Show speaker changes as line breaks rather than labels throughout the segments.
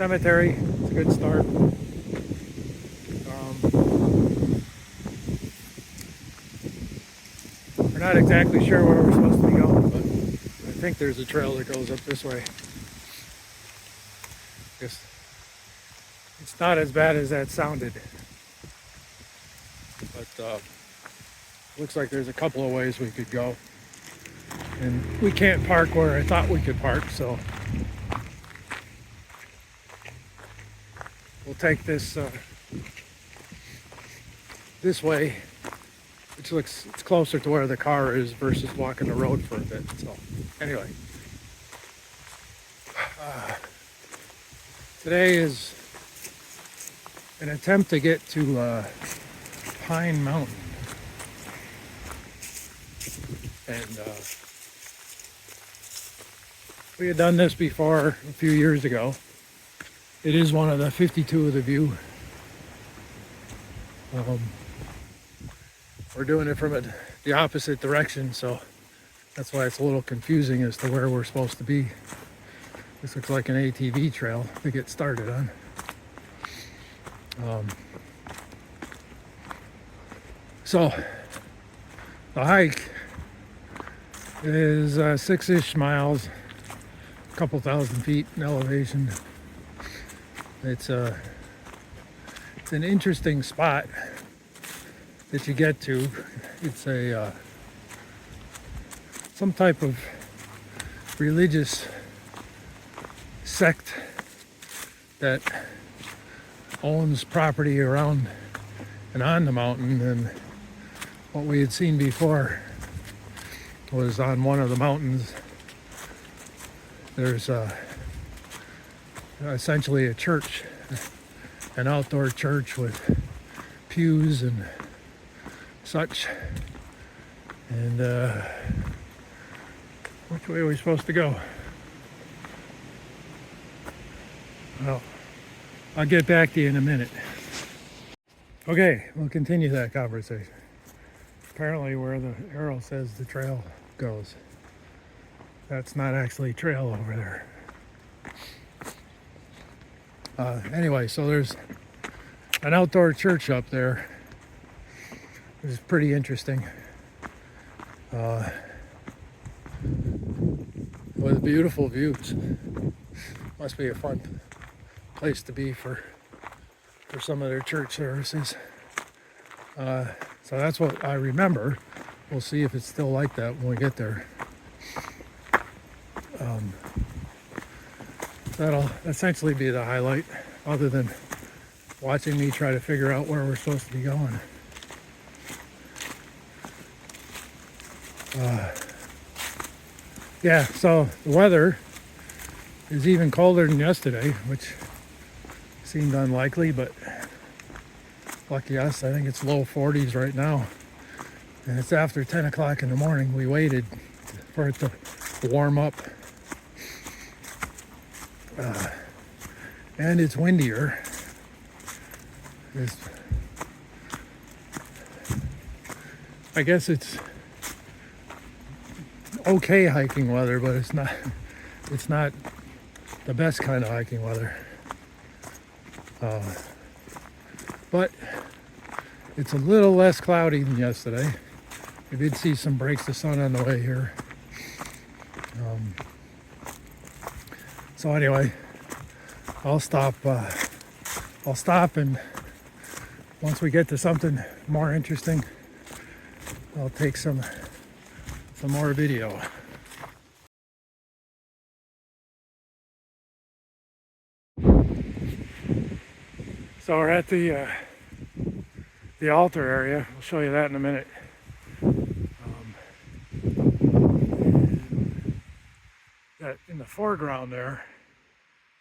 cemetery. It's a good start. We're not exactly sure where we're supposed to be going, but I think there's a trail that goes up this way. It's not as bad as that sounded, but looks like there's a couple of ways we could go, and we can't park where I thought we could park, so we'll take this this way, which looks it's closer to where the car is versus walking the road for a bit. So anyway, today is an attempt to get to Pine Mountain, and we had done this before a few years ago. It is one of the 52 of the view. We're doing it from the opposite direction, so that's why it's a little confusing as to where we're supposed to be. This looks like an ATV trail to get started on. So the hike is 6-ish miles, a couple thousand feet in elevation. It's an interesting spot that you get to. It's a some type of religious sect that owns property around and on the mountain, and what we had seen before was on one of the mountains there's essentially a church, an outdoor church with pews and such. And which way are we supposed to go? Well, I'll get back to you in a minute. Okay, we'll continue that conversation. Apparently where the arrow says the trail goes, that's not actually trail over there. Anyway, so there's an outdoor church up there. It's pretty interesting. With beautiful views. Must be a fun place to be for some of their church services. So that's what I remember. We'll see if it's still like that when we get there. That'll essentially be the highlight, other than watching me try to figure out where we're supposed to be going. Yeah, so the weather is even colder than yesterday, which seemed unlikely, but lucky us, I think it's low 40s right now. And it's after 10 o'clock in the morning. We waited for it to warm up. And it's windier. I guess it's okay hiking weather, but it's not the best kind of hiking weather. But it's a little less cloudy than yesterday. We did see some breaks of sun on the way here. So anyway, I'll stop and once we get to something more interesting, I'll take some more video. So we're at the altar area. I'll show you that in a minute. That in the foreground there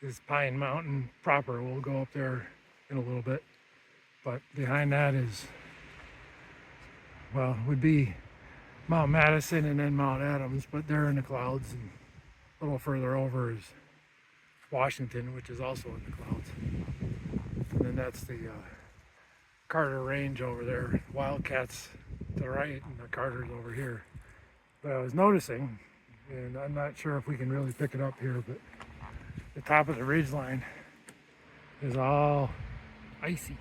is Pine Mountain proper. We'll go up there in a little bit. But behind that is, well, would be Mount Madison and then Mount Adams, but they're in the clouds. And a little further over is Washington, which is also in the clouds. And then that's the Carter Range over there. Wildcats to the right and the Carter's over here. But I was noticing, and I'm not sure if we can really pick it up here, but the top of the ridge line is all icy.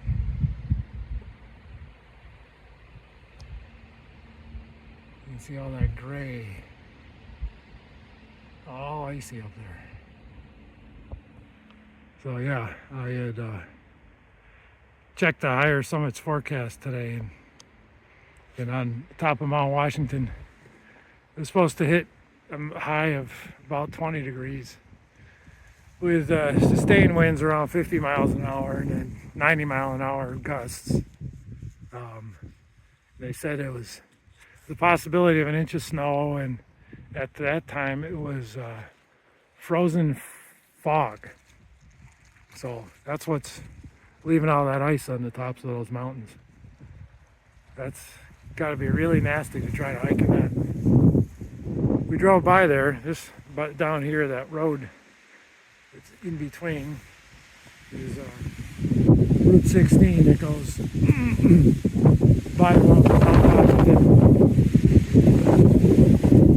You can see all that gray, all icy up there. So yeah, I had checked the higher summits forecast today, and on top of Mount Washington, it was supposed to hit a high of about 20 degrees with sustained winds around 50 miles an hour and then 90-mile-an-hour gusts. They said it was the possibility of an inch of snow, and at that time it was frozen fog. So that's what's leaving all that ice on the tops of those mountains. That's got to be really nasty to try to hike in that. We drove by there, but down here, that road that's in between is Route 16 that goes by Mount Washington.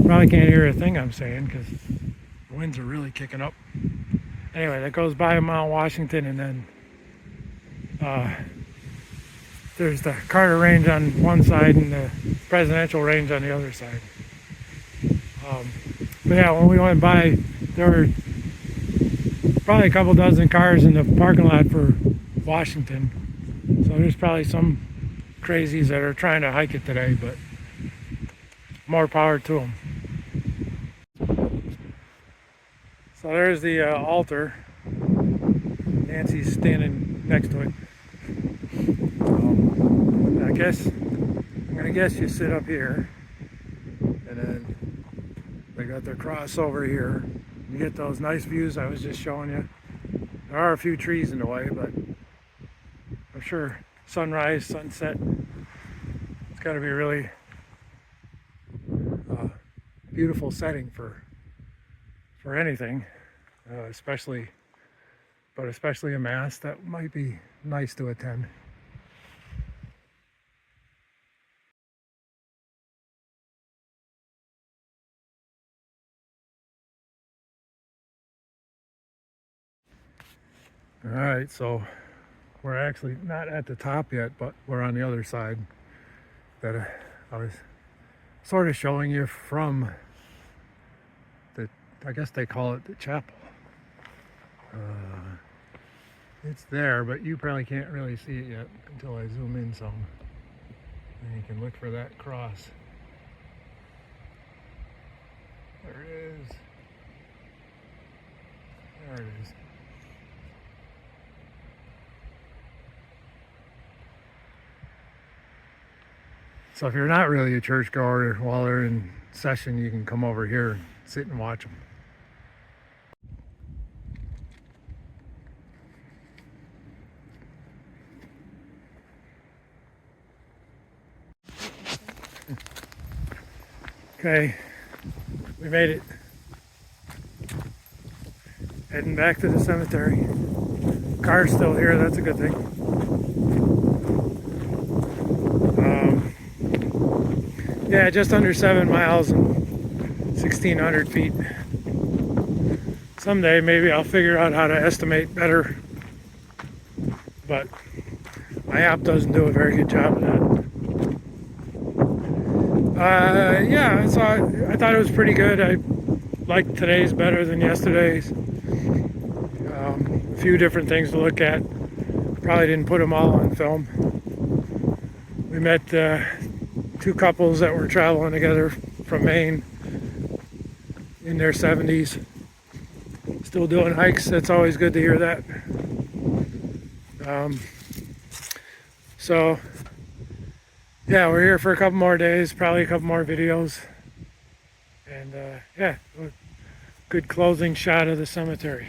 Probably can't hear a thing I'm saying because the winds are really kicking up. Anyway, that goes by Mount Washington, and then there's the Carter Range on one side and the Presidential Range on the other side. But yeah, when we went by, there were probably a couple dozen cars in the parking lot for Washington. So there's probably some crazies that are trying to hike it today, but more power to them. So there's the altar. Nancy's standing next to it. I'm gonna guess you sit up here, and then they got their cross over here. You get those nice views I was just showing you. There are a few trees in the way, but I'm sure sunrise, sunset, it's got to be really beautiful setting for anything, especially a mass. That might be nice to attend. All right, so we're actually not at the top yet, but we're on the other side that I was sort of showing you from the, I guess they call it the chapel. It's there, but you probably can't really see it yet until I zoom in some. And you can look for that cross. There it is. There it is. So if you're not really a churchgoer while they're in session, you can come over here and sit and watch them. Okay, we made it. Heading back to the cemetery. Car's still here, that's a good thing. Yeah, just under 7 miles and 1,600 feet. Someday maybe I'll figure out how to estimate better, but my app doesn't do a very good job of that. Yeah, so I thought it was pretty good. I liked today's better than yesterday's. A few different things to look at. Probably didn't put them all on film. We met two couples that were traveling together from Maine in their 70s. Still doing hikes. That's always good to hear that. So yeah, we're here for a couple more days, probably a couple more videos, and yeah, good closing shot of the cemetery.